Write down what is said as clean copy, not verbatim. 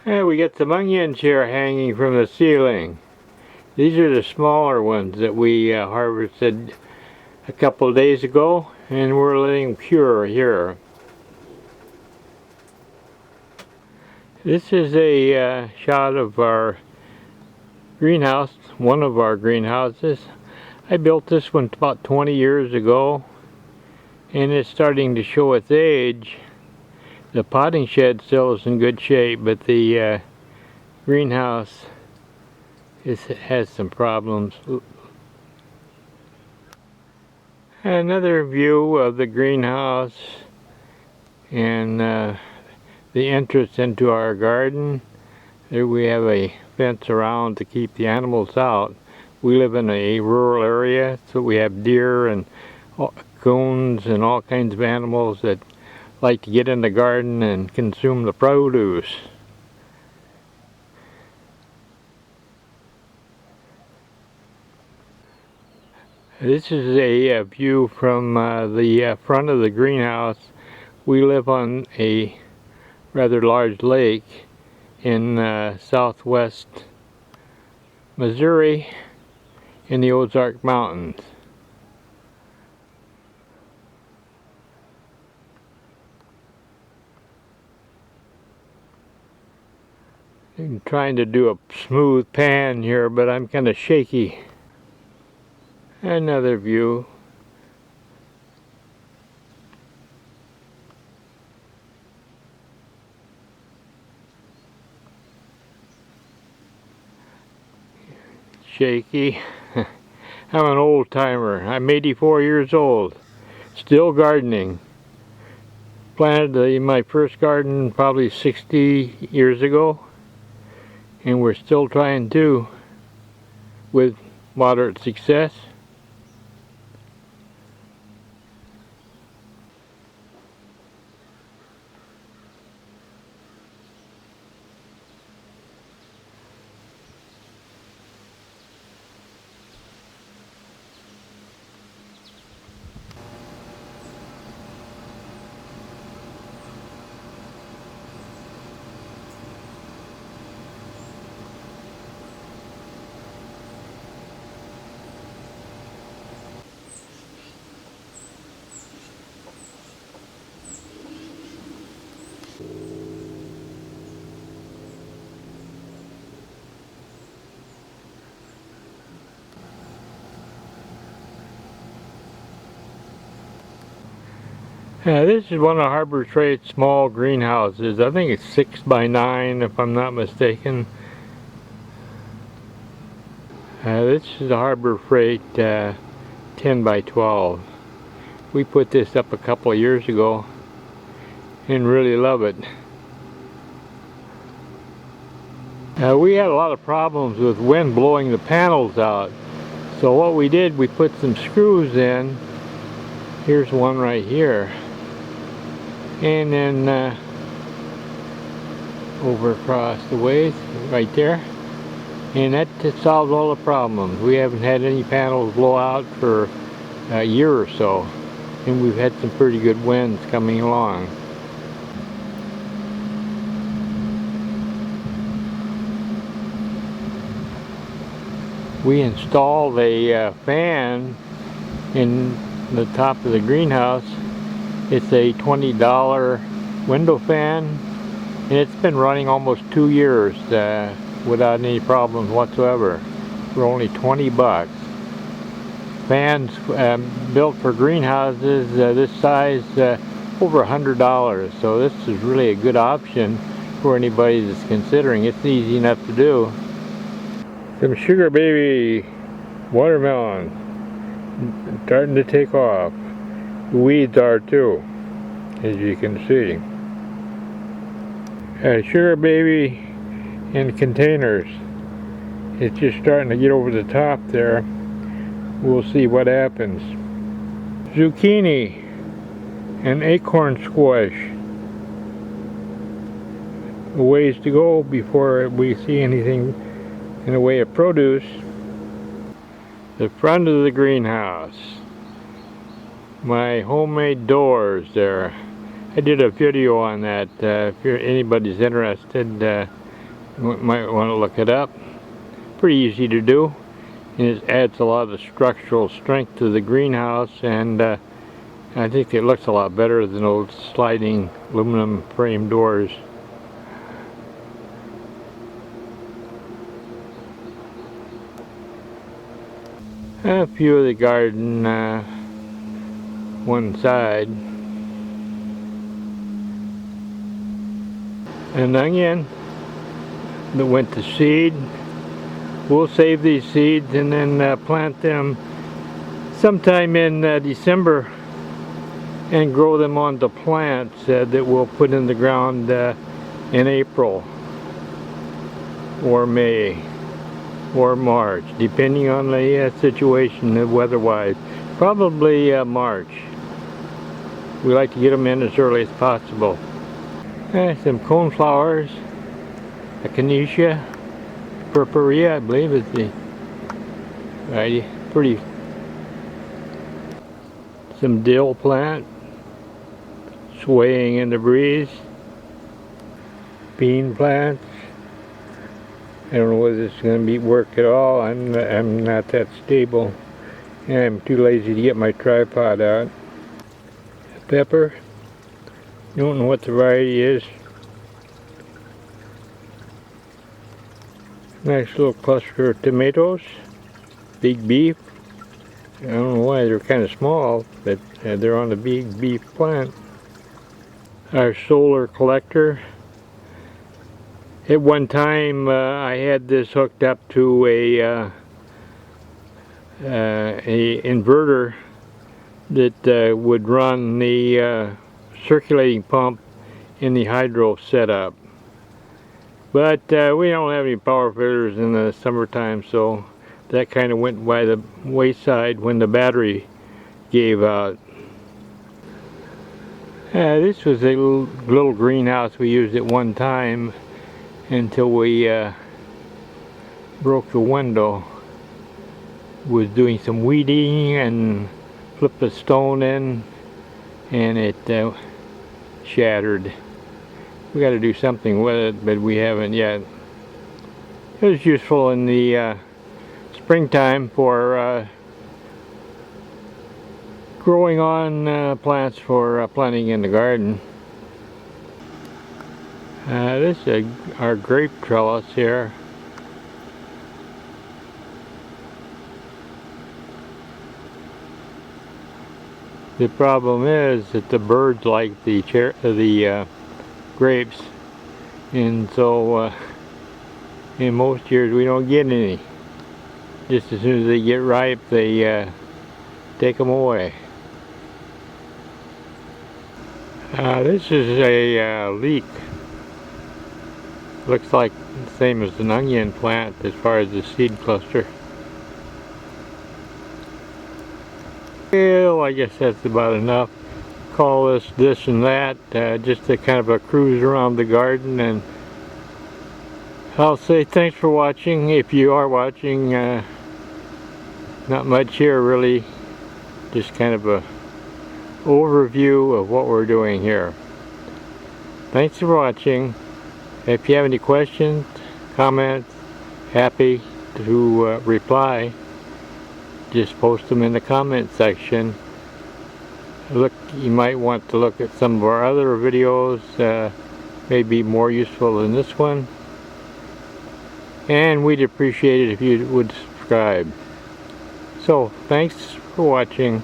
And we got some onions here hanging from the ceiling. These are the smaller ones that we harvested a couple of days ago, and we're letting them cure here. This is a shot of our greenhouse, one of our greenhouses. I built this one about 20 years ago, and it's starting to show its age. The potting shed still is in good shape, but the greenhouse has some problems. Another view of the greenhouse and the entrance into our garden. There we have a fence around to keep the animals out. We live in a rural area, so we have deer and coons and all kinds of animals that like to get in the garden and consume the produce. This is a view from the front of the greenhouse. We live on a rather large lake in southwest Missouri in the Ozark Mountains. I'm trying to do a smooth pan here, but I'm kind of shaky. Another view. Shaky. I'm an old timer. I'm 84 years old. Still gardening. Planted my first garden probably 60 years ago, and we're still trying to, with moderate success. This is one of Harbor Freight's small greenhouses. I think it's 6 by 9 if I'm not mistaken. This is the Harbor Freight 10 by 12. We put this up a couple of years ago and really love it. We had a lot of problems with wind blowing the panels out. So what we did, we put some screws in. Here's one right here. And then over across the ways, right there. And that solves all the problems. We haven't had any panels blow out for a year or so. And we've had some pretty good winds coming along. We installed a fan in the top of the greenhouse. It's a $20 window fan, and it's been running almost 2 years without any problems whatsoever for only 20 bucks. Fans built for greenhouses this size over $100, so this is really a good option for anybody that's considering. It's easy enough to do. Some sugar baby watermelon starting to take off. The weeds are too, as you can see. Sugar baby in containers. It's just starting to get over the top there. We'll see what happens. Zucchini and acorn squash. A ways to go before we see anything in the way of produce. The front of the greenhouse. My homemade doors there. I did a video on that. If anybody's interested, might want to look it up. Pretty easy to do, and it adds a lot of structural strength to the greenhouse, and I think it looks a lot better than those sliding aluminum frame doors. A few of the garden one side. An onion that went to seed. We'll save these seeds and then plant them sometime in December and grow them onto plants that we'll put in the ground in April or May or March, depending on the situation weather-wise. Probably March. We like to get them in as early as possible. Some coneflowers, echinacea, purpurea, I believe is the variety. Pretty. Some dill plant swaying in the breeze. Bean plants. I don't know whether it's going to be work at all. I'm not that stable. And I'm too lazy to get my tripod out. Pepper. Don't know what the variety is. Nice little cluster of tomatoes. Big beef. I don't know why they're kind of small, but they're on the big beef plant. Our solar collector. At one time I had this hooked up to a inverter that would run the circulating pump in the hydro setup. But we don't have any power failures in the summertime, so that kind of went by the wayside when the battery gave out. This was a little greenhouse we used at one time until we broke the window. Was doing some weeding and flipped a stone in, and it shattered. We got to do something with it, but we haven't yet. It was useful in the springtime for growing on plants for planting in the garden. This is our grape trellis here. The problem is that the birds like the grapes, and so in most years we don't get any. Just as soon as they get ripe, they take them away. This is a leek. Looks like the same as an onion plant as far as the seed cluster. Well, I guess that's about enough. Call this and that, just a kind of a cruise around the garden, and I'll say thanks for watching. If you are watching, not much here really, just kind of a overview of what we're doing here. Thanks for watching. If you have any questions, comments, happy to reply. Just post them in the comment section. Look, you might want to look at some of our other videos, maybe more useful than this one. And we'd appreciate it if you would subscribe. So, thanks for watching.